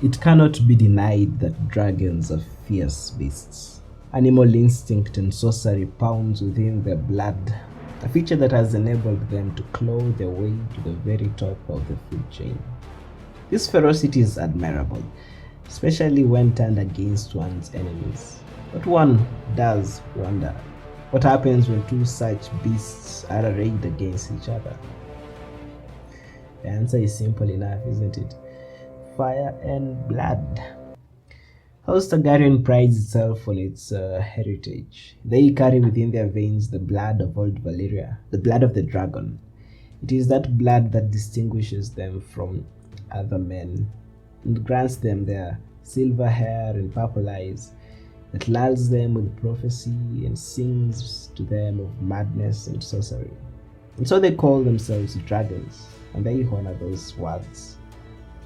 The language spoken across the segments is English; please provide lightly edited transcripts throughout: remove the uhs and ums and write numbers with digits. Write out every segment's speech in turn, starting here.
It cannot be denied that dragons are fierce beasts. Animal instinct and sorcery pounds within their blood, a feature that has enabled them to claw their way to the very top of the food chain. This ferocity is admirable, especially when turned against one's enemies. But one does wonder, what happens when two such beasts are arrayed against each other? The answer is simple enough, isn't it? Fire and blood. House Targaryen prides itself on its heritage. They carry within their veins the blood of old Valyria, the blood of the dragon. It is that blood that distinguishes them from other men and grants them their silver hair and purple eyes, that lulls them with prophecy and sings to them of madness and sorcery. And so they call themselves dragons, and they honor those words.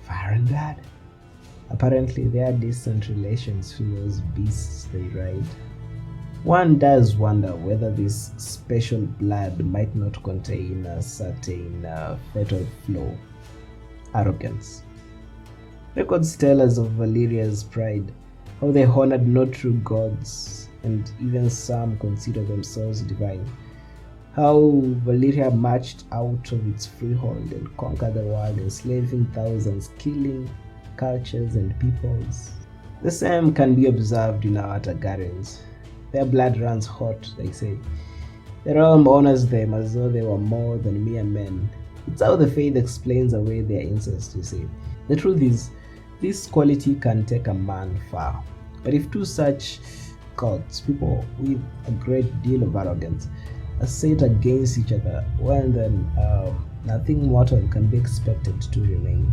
Fire and blood. Apparently, they are distant relations to those beasts they ride. One does wonder whether this special blood might not contain a certain fatal flaw: arrogance. Records tell us of Valyria's pride, how they honored no true gods, and even some consider themselves divine. How Valyria marched out of its freehold and conquered the world, enslaving thousands, killing cultures and peoples. The same can be observed in our Targaryens. Their blood runs hot, they say. The realm honors them as though they were more than mere men. It's how the faith explains away their incest, you see. The truth is, this quality can take a man far. But if two such gods, people with a great deal of arrogance, are set against each other, well then, nothing mortal can be expected to remain.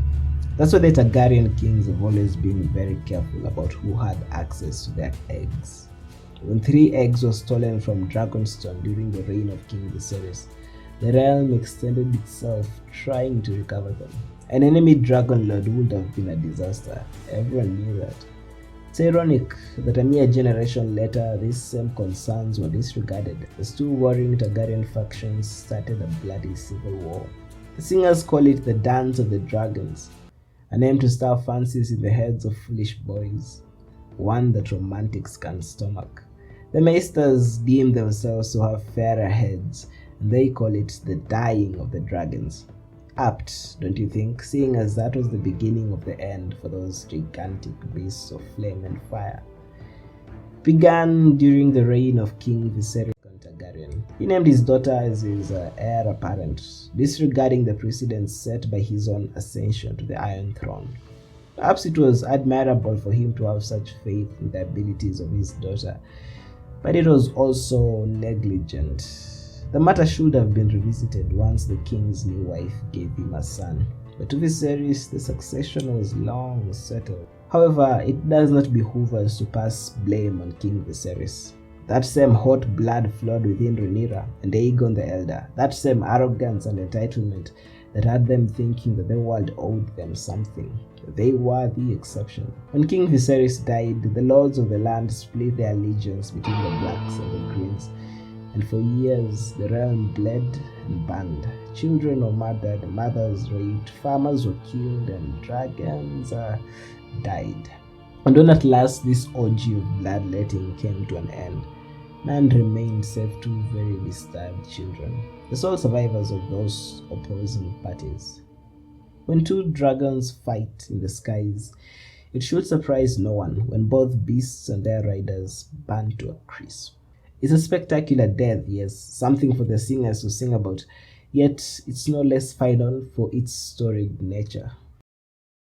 That's why the Targaryen kings have always been very careful about who had access to their eggs. When 3 eggs were stolen from Dragonstone during the reign of King Viserys, the realm extended itself trying to recover them. An enemy dragonlord would have been a disaster. Everyone knew that. It's ironic that a mere generation later, these same concerns were disregarded as 2 warring Targaryen factions started a bloody civil war. The singers call it the Dance of the Dragons, a name to stir fancies in the heads of foolish boys, one that romantics can stomach. The maesters deem themselves to have fairer heads, and they call it the Dying of the Dragons. Apt, don't you think, seeing as that was the beginning of the end for those gigantic beasts of flame and fire. It began during the reign of King Viserys Targaryen. He named his daughter as his heir apparent, disregarding the precedents set by his own ascension to the Iron Throne. Perhaps it was admirable for him to have such faith in the abilities of his daughter, but it was also negligent. The matter should have been revisited once the king's new wife gave him a son, but to Viserys the succession was long settled. However, it does not behoove us to pass blame on King Viserys. That same hot blood flowed within Rhaenyra and Aegon the Elder, that same arrogance and entitlement that had them thinking that the world owed them something. They were the exception. When King Viserys died, the lords of the land split their allegiance between the blacks and the greens, and for years the realm bled and burned. Children were murdered, mothers raped, farmers were killed, and dragons died. And when at last this orgy of bloodletting came to an end, none remained save 2 very disturbed children, the sole survivors of those opposing parties. When 2 dragons fight in the skies, it should surprise no one when both beasts and their riders burn to a crisp. It's a spectacular death, yes, something for the singers to sing about, yet it's no less final for its storied nature.